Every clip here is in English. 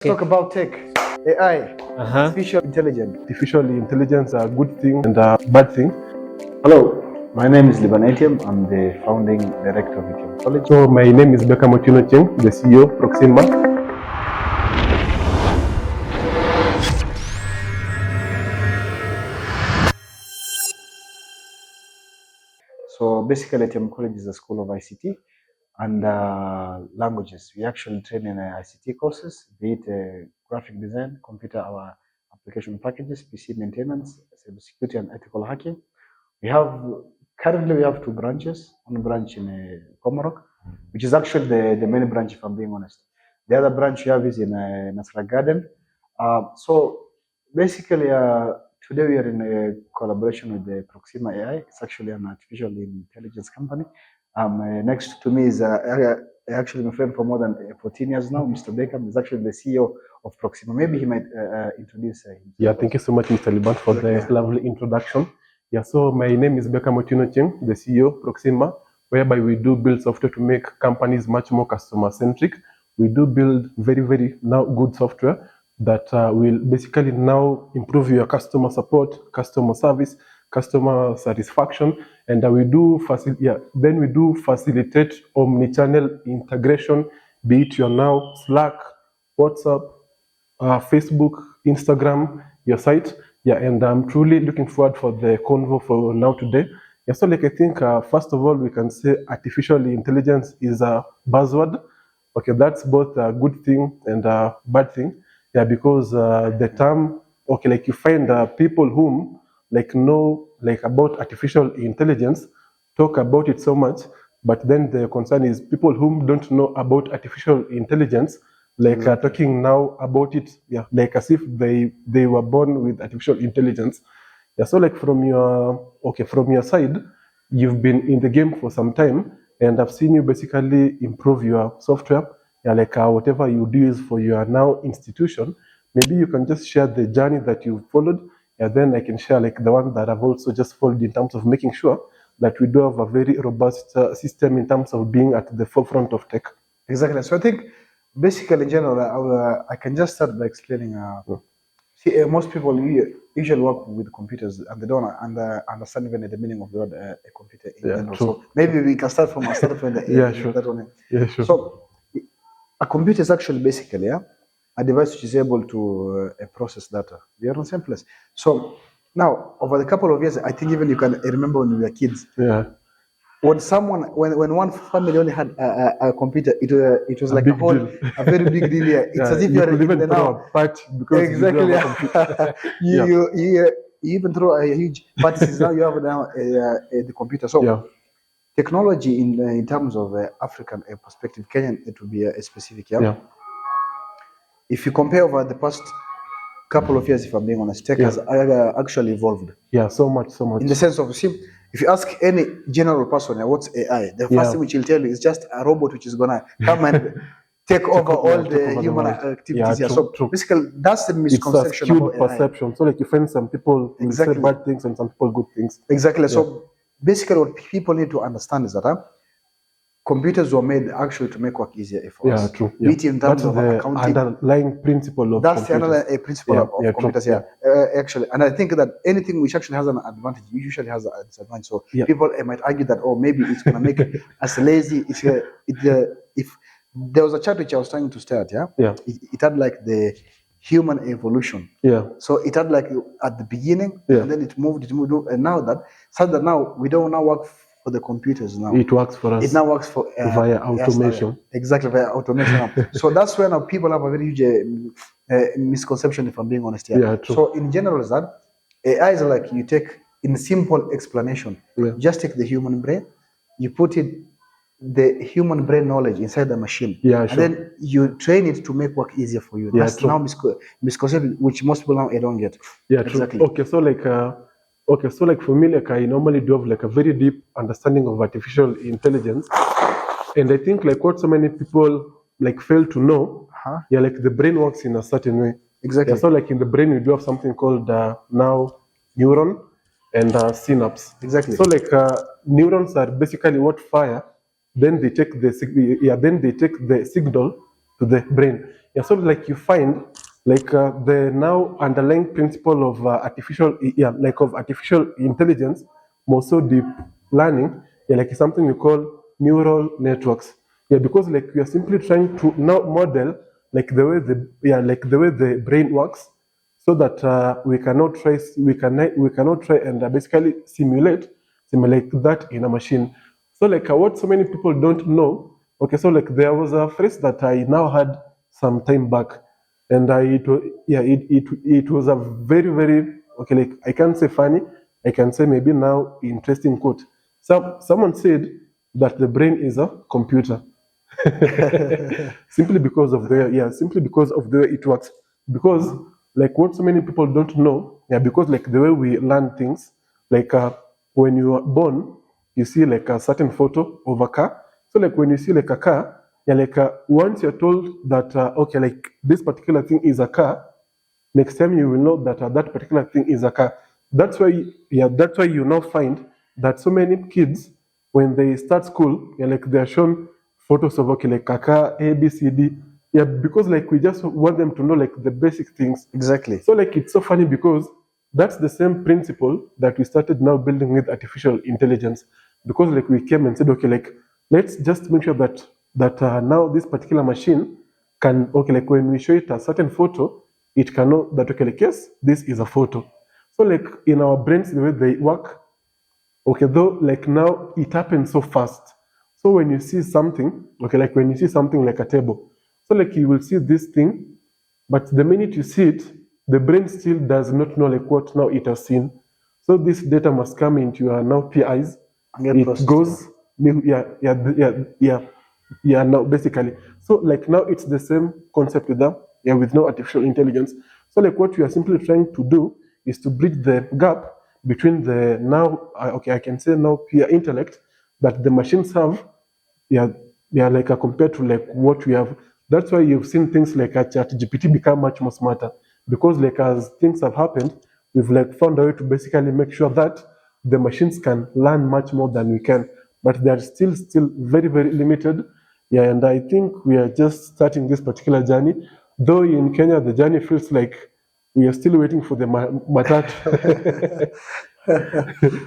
Okay. Talk about tech, AI, artificial intelligence. Artificial intelligence are a good thing and a bad thing. Hello, my name is Libaan. I'm the founding director of Atiam College. So my name is Beckham, the CEO, Proxima. So basically, Atiam College is a school of ICT and languages. We actually train in ICT courses, be it graphic design, computer, our application packages, PC maintenance, cybersecurity, and ethical hacking. Currently we have two branches. One branch in Komorok, which is actually the main branch, if I'm being honest. The other branch we have is in Nasra Garden. So basically, today we are in a collaboration with the Proxima AI. It's actually an artificial intelligence company. Next to me is actually my friend for more than 14 years now, Mr. Beckham. Is actually the CEO of Proxima. Maybe he might introduce himself. Yeah, thank you so much, Mr. Libaan, for the lovely introduction. Yeah, so my name is Beckham, the CEO, Proxima, whereby we do build software to make companies much more customer-centric. We do build very now good software that will basically now improve your customer support, customer service, customer satisfaction, and we do facilitate omni-channel integration, be it your now Slack, WhatsApp, Facebook, Instagram, your site. Yeah, and I'm truly looking forward for the convo for now today. Yeah, so I think first of all we can say artificial intelligence is a buzzword. Okay, that's both a good thing and a bad thing. Yeah, because the term, okay, you find people whom know about artificial intelligence talk about it so much, but then the concern is people whom don't know about artificial intelligence talking now about it, yeah, as if they were born with artificial intelligence. Yeah, so from your side, you've been in the game for some time, and I've seen you basically improve your software. Yeah, whatever you do is for your now institution. Maybe you can just share the journey that you followed, and then I can share the one that I've also just followed in terms of making sure that we do have a very robust system in terms of being at the forefront of tech. Exactly. So I think basically in general, I can just start by explaining. Most people usually work with computers and they don't understand even the meaning of the word a computer in general. True. So maybe we can start from the yeah, sure. that one. Yeah, sure. So a computer is actually basically a device which is able to process data. We are on the same place. So now over the couple of years, I think even you can remember when we were kids. Yeah. When one family only had a computer, it was like a very big deal. Yeah. It's as if you are even throw a party because exactly. You even throw a huge party. Now you have the computer. So technology in terms of African perspective, Kenyan, it would be a specific. Yeah. If you compare over the past couple of years, if I'm being honest, tech has actually evolved. Yeah, so much. In the sense of, see, if you ask any general person, what's AI? The first thing which he'll tell you is just a robot which is gonna come and take over all the human activities. True. So basically, that's the misconception. It's a skewed perception. So you find some people will say bad things and some people good things. Exactly. So basically, what people need to understand is that computers were made actually to make work easier for us. Yeah, true. In terms of accounting. Underlying principle of that's computers. The principle of computers. True. Actually, and I think that anything which actually has an advantage usually has a disadvantage. So people might argue that maybe it's gonna make us lazy. If there was a chart which I was trying to start, it had the human evolution. Yeah. So it had at the beginning, and then it moved, and now we don't now work for the computers now. It works for us. It now works for via automation. Exactly, via automation. So that's where now people have a very huge misconception, if I'm being honest here. Yeah, true. So in general, is that AI is you take, in simple explanation, just take the human brain, you put the human brain knowledge inside the machine, and then you train it to make work easier for you. That's now misconception, which most people now don't get. Yeah, exactly. True. Okay, so for me, I normally do have a very deep understanding of artificial intelligence, and I think what so many people fail to know, the brain works in a certain way. Exactly. Yeah, so in the brain we do have something called now neuron and synapse. Exactly. So neurons are basically what fire. Then they take the signal to the brain. Yeah, so like you find like the now underlying principle of artificial intelligence, more so deep learning, yeah, like it's something we call neural networks. Yeah, because like we are simply trying to now model like the way the brain works, so that we cannot try and basically simulate that in a machine. So like what so many people don't know. Okay, so like there was a phrase that I now had some time back, and it was a very okay, like I can't say funny, I can say maybe now interesting quote. Someone said that the brain is a computer. Simply because of the way it works. Because like what so many people don't know, yeah, because like the way we learn things, like when you are born, you see like a certain photo of a car. So like when you see like a car, yeah, like once you're told that okay, like this particular thing is a car, next time you will know that that particular thing is a car. That's why you now find that so many kids, when they start school, yeah, like they're shown photos of okay, like a car, A, B, C, D. Yeah, because like we just want them to know like the basic things. Exactly. So like it's so funny because that's the same principle that we started now building with artificial intelligence. Because like we came and said, okay, like let's just make sure that now this particular machine can, okay, like when we show it a certain photo, it can know that okay, like yes, this is a photo. So like in our brains, the way they work, okay, though like now it happens so fast. So when you see something, okay, like when you see something like a table, so like you will see this thing, but the minute you see it, the brain still does not know like what now it has seen. So this data must come into your now PIs. It goes, yeah, now basically. So like now it's the same concept with them, yeah, with no artificial intelligence. So like what we are simply trying to do is to bridge the gap between the now, okay, I can say now pure intellect that the machines have, yeah, like compared to like what we have. That's why you've seen things like a chat GPT become much more smarter, because like as things have happened, we've like found a way to basically make sure that the machines can learn much more than we can, but they're still very limited. Yeah, and I think we are just starting this particular journey. Though in Kenya the journey feels like we are still waiting for the matatu.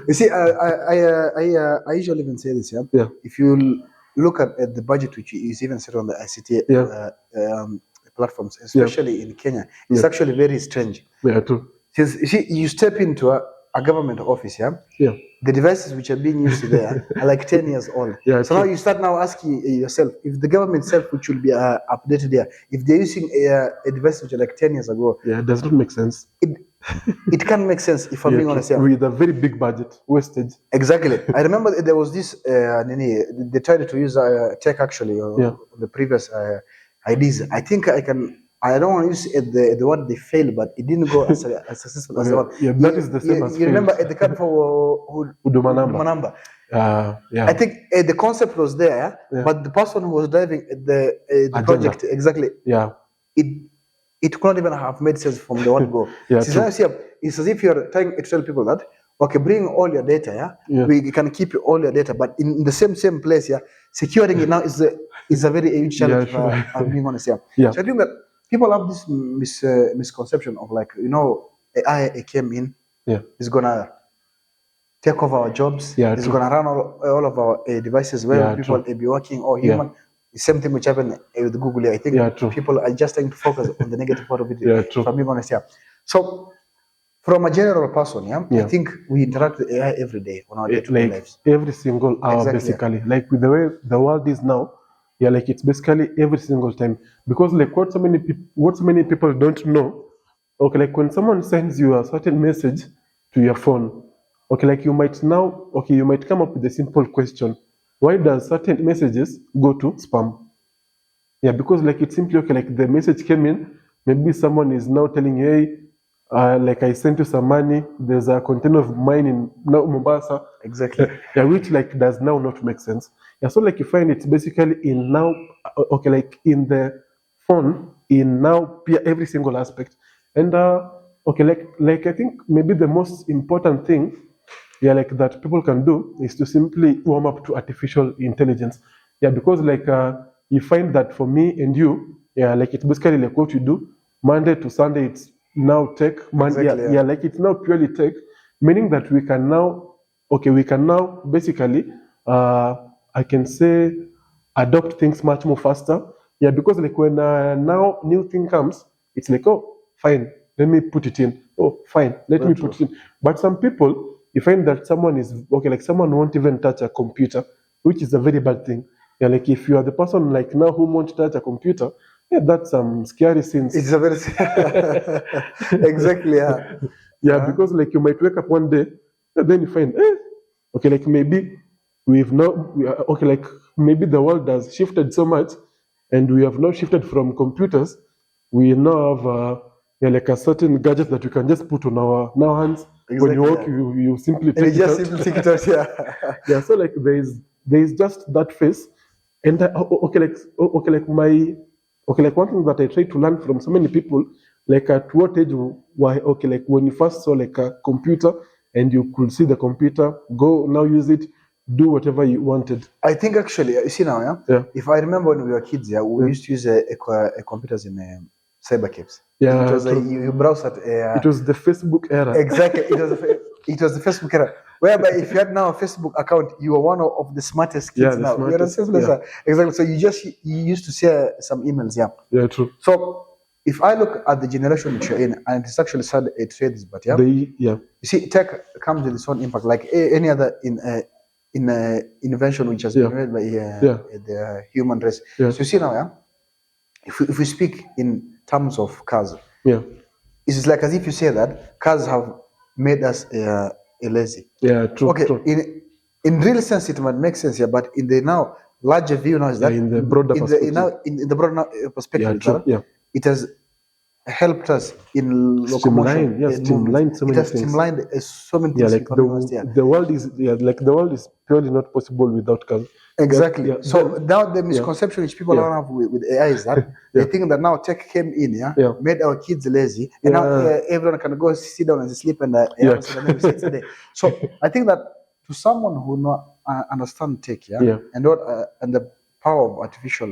You see, I usually even say this, yeah. Yeah. If you look at the budget which is even set on the ICT platforms, especially in Kenya, it's actually very strange. Yeah, true. Since you see, you step into a government office, yeah. Yeah. The devices which are being used there are like 10 years old. Yeah, so true. now you start now asking yourself if the government itself, which will be updated there, if they're using a device which are like 10 years ago. Yeah, it does not make sense. It can't make sense if I'm being honest. Yeah. With a very big budget, wastage. Exactly. I remember there was this, they tried to use tech actually on the previous IDs. I think I don't want to use the word they failed, but it didn't go as successful as the one. Yeah, that is the same as you remember at the card for Huduma number. Yeah. I think the concept was there, but the person who was driving the project, exactly. Yeah. It could not even have made sense from the one go. It's as if you're trying to tell people that, okay, bring all your data, we can keep all your data, but in the same place, securing it now is a very huge challenge. I'm being honest, So I think that people have this misconception of like, AI came in, is gonna take over our jobs, it's gonna run all of our devices where people will be working or human. The same thing which happened with Google. I think people are just trying to focus on the negative part of it. If I'm being honest, So from a general person, I think we interact with AI every day on our day-to-day lives. Every single hour, basically. Like with the way the world is now, like it's basically every single time. Because like what so many people don't know, okay, like when someone sends you a certain message to your phone, okay, like you might come up with a simple question. Why does certain messages go to spam? Yeah, because like it's simply okay, like the message came in, maybe someone is now telling you, hey, like I sent you some money, there's a container of mine in now Mombasa. Exactly. Which like does now not make sense. Yeah, so like you find it's basically in now, okay, like in the phone, in now every single aspect. And okay, like I think maybe the most important thing like that people can do is to simply warm up to artificial intelligence. Yeah, because like you find that for me and you, Yeah, like it's basically like what you do Monday to Sunday. It's now tech. Exactly, Yeah, like it's now purely tech, meaning that we can now basically, I can say, adopt things much more faster. Yeah, because like when now new thing comes, it's like, oh, fine, let me put it in. Oh, fine, let Very me true. put it in. But some people, you find that someone is okay, like someone won't even touch a computer, which is a very bad thing. Yeah, like if you are the person like now who won't touch a computer, yeah, that's some scary scenes. It's a very exactly, yeah. Yeah, because like you might wake up one day and then you find, okay, like maybe okay, like maybe the world has shifted so much and we have now shifted from computers. We now have yeah, like a certain gadget that we can just put on our now hands. When you Exactly, walk, yeah. you simply And take you it just out. simply take it out, yeah. Yeah, so like there is just that phase, and okay, like my okay, like one thing that I try to learn from so many people, like at what age why okay, like when you first saw like a computer and you could see the computer, go now use it, do whatever you wanted. I think actually, you see now, yeah. Yeah. If I remember when we were kids, yeah, we used to use a computers in cyber cafes. Yeah, It was like true. you browse at It was the Facebook era. exactly. It was the Facebook era, whereby if you had now a Facebook account, you were one of the smartest kids Yeah, the now. You smartest, understand? yeah. Exactly. So you used to share some emails, yeah. Yeah, true. So if I look at the generation which you're in, and it's actually sad to say this, but yeah, Yeah. you see, tech comes with its own impact, like any other invention which has been made by the human race. Yeah. So you see now, yeah, if we speak in terms of cars, Yeah. it's like as if you say that cars have made us lazy. Yeah, true. Okay, True. in real sense it might make sense, yeah, but in the now larger view now is that in the broader perspective. In the broader perspective, Yeah, true. Yeah. it has helped us in locomotion. Streamline so it many has things. streamlined so many Yeah, things. like the world is the world is purely not possible without cars. Exactly. Yeah, so now the misconception which people have with AI is that they think that now tech came in, made our kids lazy, and now everyone can go sit down and sleep and So I think that to someone who not understand tech, and what and the power of artificial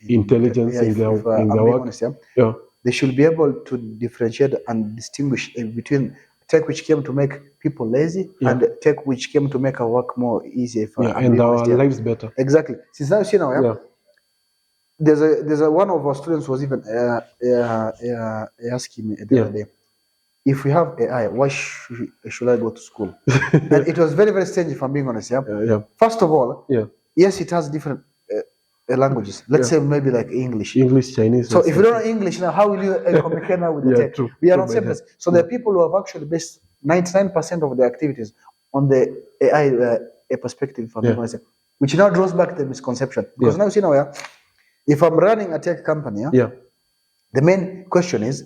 intelligence in their work, honest, they should be able to differentiate and distinguish between tech which came to make people lazy and tech which came to make our work more easy and our lives better. Exactly. Since now you see now, there's a one of our students was even asking me the other day, if we have AI, why should I go to school? And it was very, very strange, if I'm being honest. First of all, yes, it has different languages. Let's say maybe like English, Chinese. So if you don't know English now, how will you communicate now with the tech? True. We are not same place. So there are people who have actually based 99% of their activities on the AI perspective, if I'm being honest, which now draws back the misconception. Because now you see now, if I'm running a tech company, the main question is,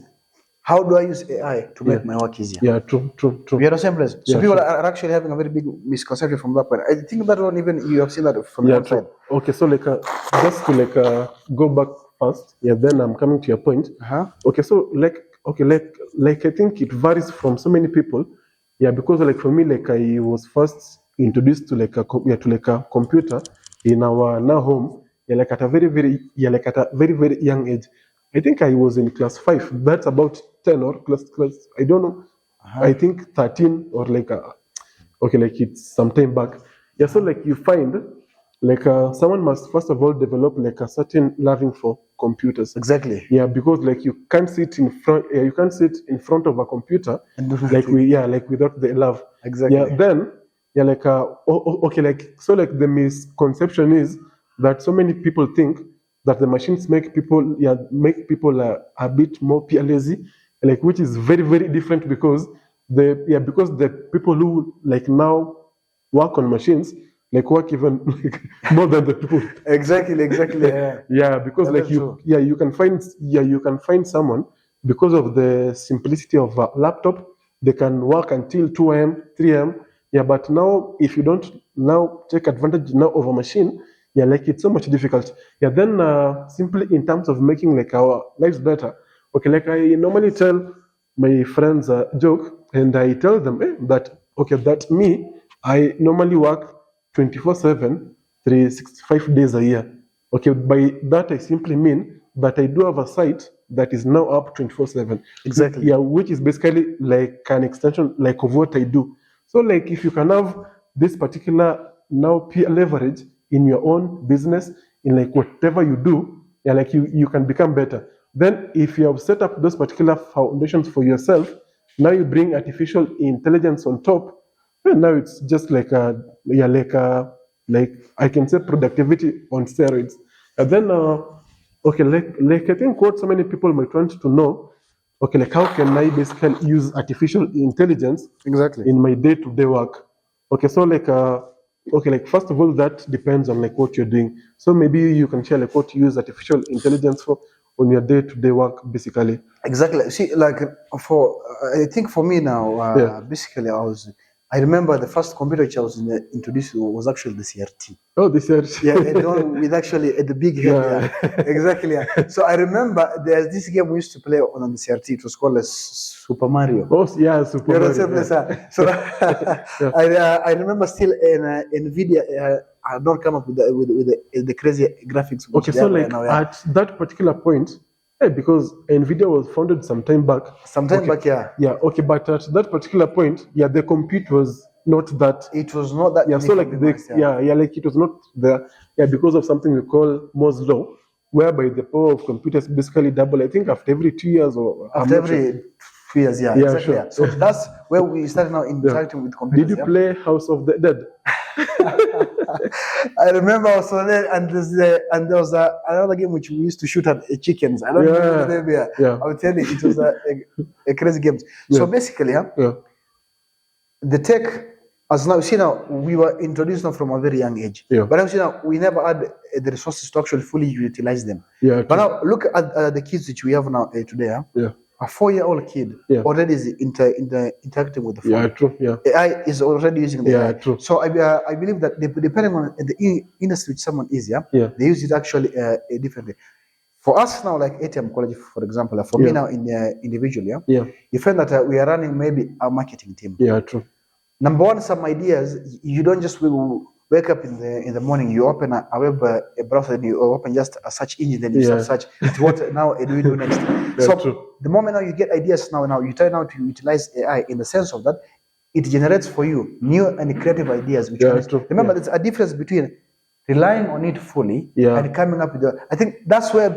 how do I use AI to make my work easier? Yeah, true. We are the same place. So people are actually having a very big misconception from that point. I think that one, even you have seen that from your side. Okay, so like just to go back first, then I'm coming to your point. Okay, so like I think it varies from so many people. Yeah, because like for me, like I was first introduced to a computer in our now home. Like at a very very young age. I think I was in class 5. That's about 10 or class. I don't know. I think 13 or like it's some time back. Yeah, so like you find like someone must first of all develop like a certain loving for computers. Exactly. Yeah, because like you can't sit in front. You can't sit in front of a computer and do like without the love. Exactly. Yeah, then so like the misconception is that so many people think that the machines make people a bit more lazy, like which is very very different because the people who like now work on machines like work even like more than the people. Exactly. Because like you can find someone because of the simplicity of a laptop, they can work until 2 a.m., 3 a.m. Yeah, but now if you don't now take advantage now of a machine, like it's so much difficult. Yeah, then simply in terms of making like our lives better. Okay, like I normally tell my friends a joke, and I tell them that me, I normally work 24/7, 365 days a year. Okay, by that I simply mean but I do have a site that is now up 24/7. Exactly. Yeah, which is basically like an extension like of what I do. So like if you can have this particular now peer leverage in your own business, in like whatever you do, yeah, like you can become better. Then if you have set up those particular foundations for yourself, now you bring artificial intelligence on top, and now it's just like like I can say productivity on steroids. And then okay, like I think what so many people might want to know, okay, like how can I basically use artificial intelligence Exactly. in my day-to-day work? Okay, so like okay, like first of all, that depends on like what you're doing. So maybe you can share like what you use artificial intelligence for on your day-to-day work, basically. Exactly. See, like for I think for me now, Yeah. basically, I remember the first computer which I was introduced to was actually the CRT. Oh, this year. Yeah, the one with actually the big head. Yeah. Exactly. Yeah. So I remember there's this game we used to play on the CRT. It was called Super Mario. Oh, yeah, Super You know, Mario. yeah. So I remember still in NVIDIA. I don't come up with the crazy graphics. Okay, so like now, yeah. at that particular point, because NVIDIA was founded some time back. Sometime back, yeah. Yeah, okay, but at that particular point, yeah, the compute was not that. It was not that. Yeah, so like like it was not there. Yeah, because of something we call Moore's law, whereby the power of computers basically double. I think after every 2 years or after every 2 years, yeah, yeah, exactly. sure. Yeah. So that's where we started now interacting with computers. Did you play House of the Dead? I remember also there, and there was another game which we used to shoot at chickens. I don't remember the name. Yeah. I will tell you, it was a crazy game. So basically, the tech, as now, see now, we were introduced now from a very young age. Yeah. But now, see now, we never had the resources to actually fully utilize them. Yeah. But now, look at the kids which we have now today. Yeah. A 4-year-old kid already is interacting with the phone. Yeah, true. Yeah. AI is already using the AI. True. So I believe that depending on the industry which someone is, they use it actually differently. For us now, like Atiam College, for example, for me now individually, you find that we are running maybe a marketing team. Yeah, true. Number one, some ideas, you don't just wake up in the morning, you open a web browser, and you open just a search engine, then you start search. It's what now do we do next? So true. the moment now you get ideas now you try now to utilize AI in the sense of that it generates for you new and creative ideas. Which remember, there's a difference between relying on it fully and coming up with I think that's where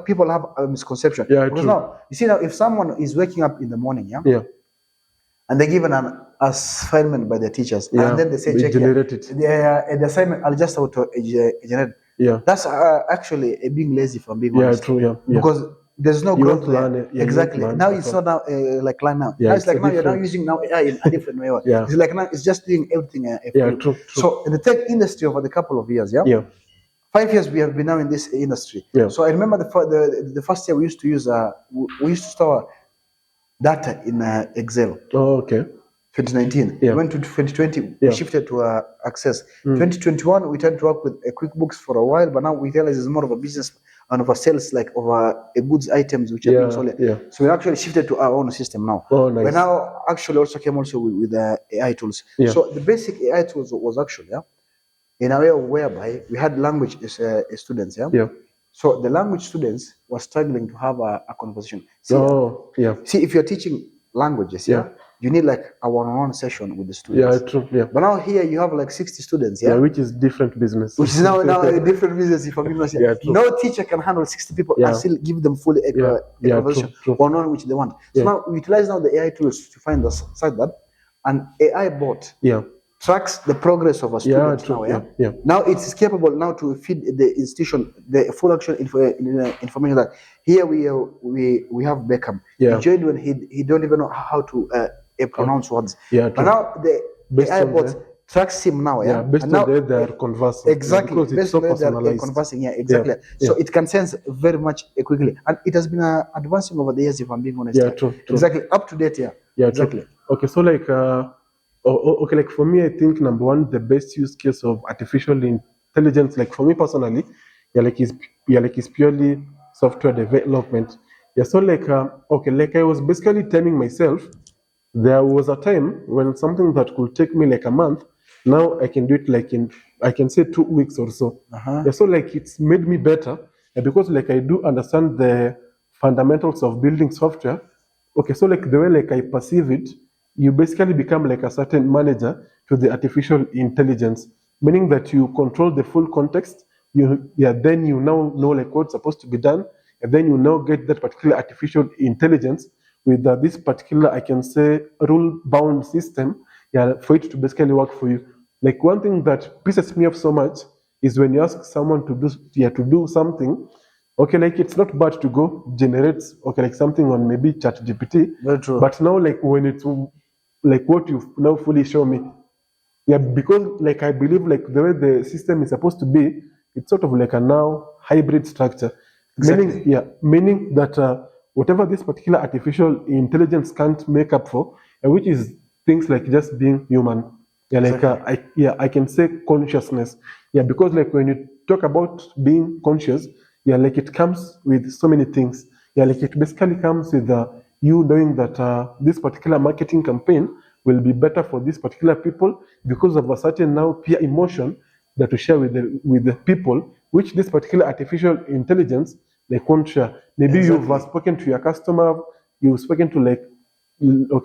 people have a misconception. Yeah, because now you see now if someone is waking up in the morning, and they're given an assignment by their teachers, and then they say, check the assignment, I'll just auto-generate. Yeah. That's actually being lazy, from being honest. True. Yeah. Because there's no growth there. Exactly. Now it's not now like learn now. Now it's like now you're now using now AI in a different way. It's like now it's just doing everything. True. So in the tech industry over the couple of years, 5 years we have been now in this industry. So I remember the first year we used to use we used to store data in Excel. Oh, okay. 2019. We went to 2020. We shifted to Access. 2021 we tried to work with QuickBooks for a while, but now we realize it's more of a business and of a sales, like of a goods items which are being sold. So we actually shifted to our own system now. Oh, nice. We now actually also came also with AI tools. So the basic AI tools was actually in a way whereby we had language students. So the language students were struggling to have a conversation. See, if you're teaching languages, you need like a one-on-one session with the students. True. But now here you have like 60 students. Which is different business. Which is now a different business. If I'm no teacher can handle 60 people and still give them full conversation one-on-one which they want. So now we utilize now the AI tools to find the site that an AI bot tracks the progress of a student now it's capable now to feed the institution the full actual information that here we have Beckham. He joined when he don't even know how to pronounce words. But now the AI bot tracks him now. Based on the they are conversing. Exactly. Because it's so personalized. Conversing. Exactly. So it can sense very much quickly, and it has been advancing over the years. If I'm being honest. True. Exactly. Up to date. Exactly. True. Okay. So like. Okay, like for me, I think number one, the best use case of artificial intelligence, like for me personally, is purely software development. So like okay, like I was basically telling myself, there was a time when something that could take me like a month, now I can do it like in I can say 2 weeks or so. So like it's made me better because like I do understand the fundamentals of building software. Okay, so like the way like I perceive it, you basically become like a certain manager to the artificial intelligence, meaning that you control the full context. Then you now know like what's supposed to be done, and then you now get that particular artificial intelligence with this particular, I can say, rule-bound system, for it to basically work for you. Like one thing that pisses me off so much is when you ask someone to do something. Okay, like it's not bad to go generate like something on maybe ChatGPT. Very true. But now like when it's like what you now fully show me, because like I believe like the way the system is supposed to be, it's sort of like a now hybrid structure. Exactly. Meaning that whatever this particular artificial intelligence can't make up for, which is things like just being human. I can say consciousness. Because like when you talk about being conscious, like it comes with so many things. Like it basically comes with you knowing that this particular marketing campaign will be better for these particular people because of a certain now peer emotion that we share with the people, which this particular artificial intelligence like won't share. Maybe Exactly. you've spoken to your customer, you've spoken to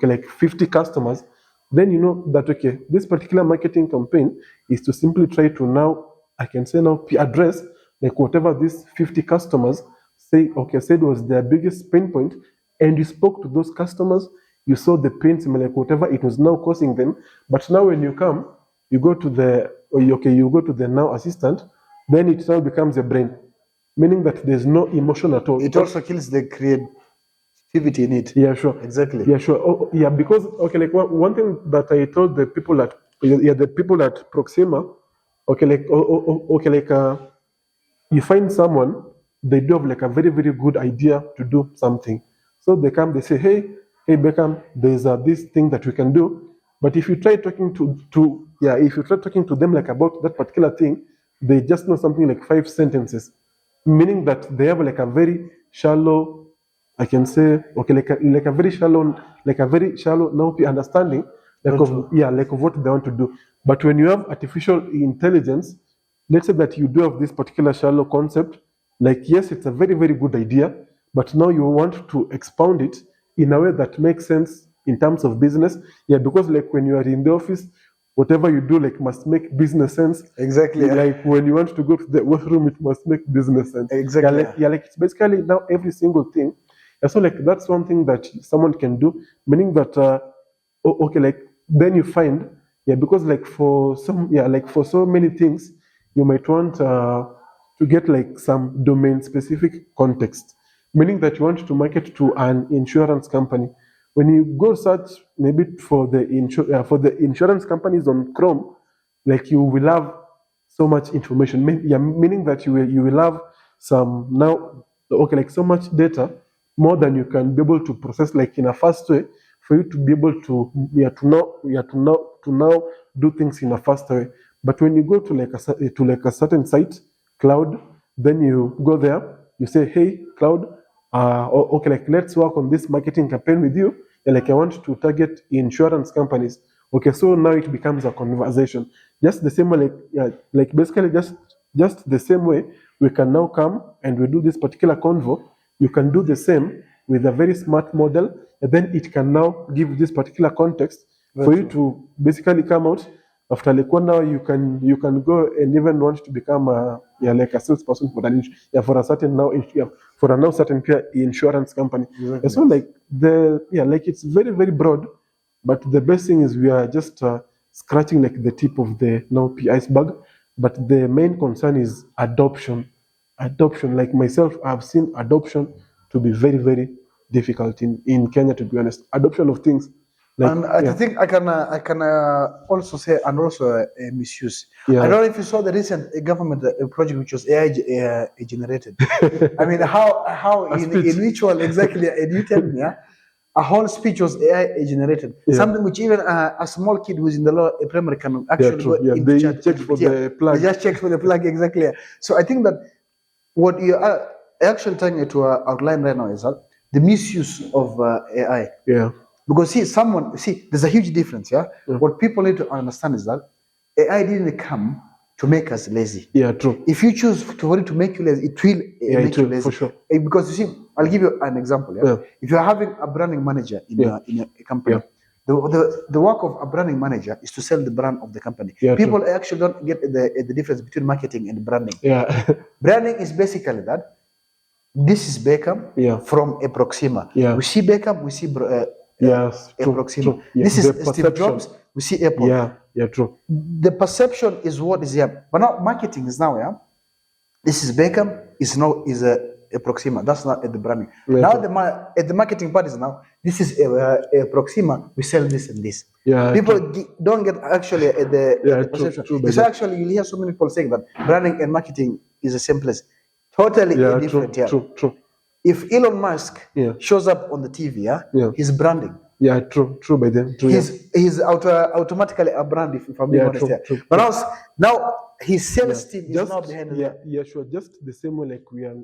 like 50 customers, then you know that okay, this particular marketing campaign is to simply try to now, I can say now, address like whatever these 50 customers said was their biggest pain point, and you spoke to those customers, you saw the pains, like whatever it was now causing them. But now when you come, you go to the now assistant, then it now becomes a brain, meaning that there's no emotion at all. It also kills the creativity in it. Yeah, sure. Exactly. Yeah, sure. Yeah, because okay, like one thing that I told the people at Proxima, okay, like you find someone, they do have like a very very good idea to do something, so they come, they say, hey Beckham, there's this thing that we can do, but if you try talking if you try talking to them like about that particular thing, they just know something like 5 sentences, meaning that they have like a very shallow, I can say, okay, like a very shallow now understanding of what they want to do. But when you have artificial intelligence, let's say that you do have this particular shallow concept, like yes, it's a very very good idea, but now you want to expound it in a way that makes sense in terms of business. Because like when you are in the office, whatever you do like must make business sense. Exactly. Like when you want to go to the washroom, it must make business sense. Exactly. Like it's basically now every single thing. So like that's one thing that someone can do, meaning that like then you find because like for so many things you might want to get like some domain specific context, meaning that you want to market to an insurance company. When you go search maybe for the insurance companies on Chrome, like you will have so much information. Meaning that you will have some now like so much data, more than you can be able to process like in a fast way, for you to be able to now do things in a faster way. But when you go to like a certain site, cloud, then you go there, you say, hey cloud, okay, like let's work on this marketing campaign with you, and like I want to target insurance companies. Okay, so now it becomes a conversation. Just the same way, like basically just the same way we can now come and we do this particular convo. You can do the same with a very smart model, and then it can now give this particular context for you to basically come out. After like 1 hour, you can go and even want to become like a salesperson for a certain certain insurance company. Exactly. And so like like it's very very broad, but the best thing is we are just scratching like the tip of the now iceberg. But the main concern is adoption. Adoption, like myself, I've seen adoption to be very very difficult in Kenya, to be honest. Adoption of things. Like, and I think I can also say, and also misuse. Yeah. I don't know if you saw the recent government project which was AI generated. I mean, how in which one exactly? And you tell me, a whole speech was AI generated. Something which even a small kid who's in the lower primary can actually go into they check for the plug. They just check for the plug, exactly. So I think that what you are actually trying to outline right now is that the misuse of AI. Yeah. Because there's a huge difference. What people need to understand is that AI didn't come to make us lazy. Yeah, true. If you choose for it to make you lazy, it will make you lazy. For sure. Because you see, I'll give you an example. Yeah? If you're having a branding manager in a company, the work of a branding manager is to sell the brand of the company. People actually don't get the difference between marketing and branding. Branding is basically that this is Beckham from a Proxima. We see Beckham, we see a Proxima. This is Steve Jobs, we see Apple. Yeah, true. The perception is what is here. But now marketing is now, this is Beckham, is a Proxima. That's not at the branding. Now at the marketing part is now, this is a Proxima, we sell this and this. People don't get actually at the perception. True, it's actually, you hear so many people saying that branding and marketing is the same place. Totally different. True. If Elon Musk shows up on the TV, he's branding. Yeah, true. By them. He's automatically a brand, if I'm being honest. But now his sales team is now behind him. Yeah, sure. Just the same way like we are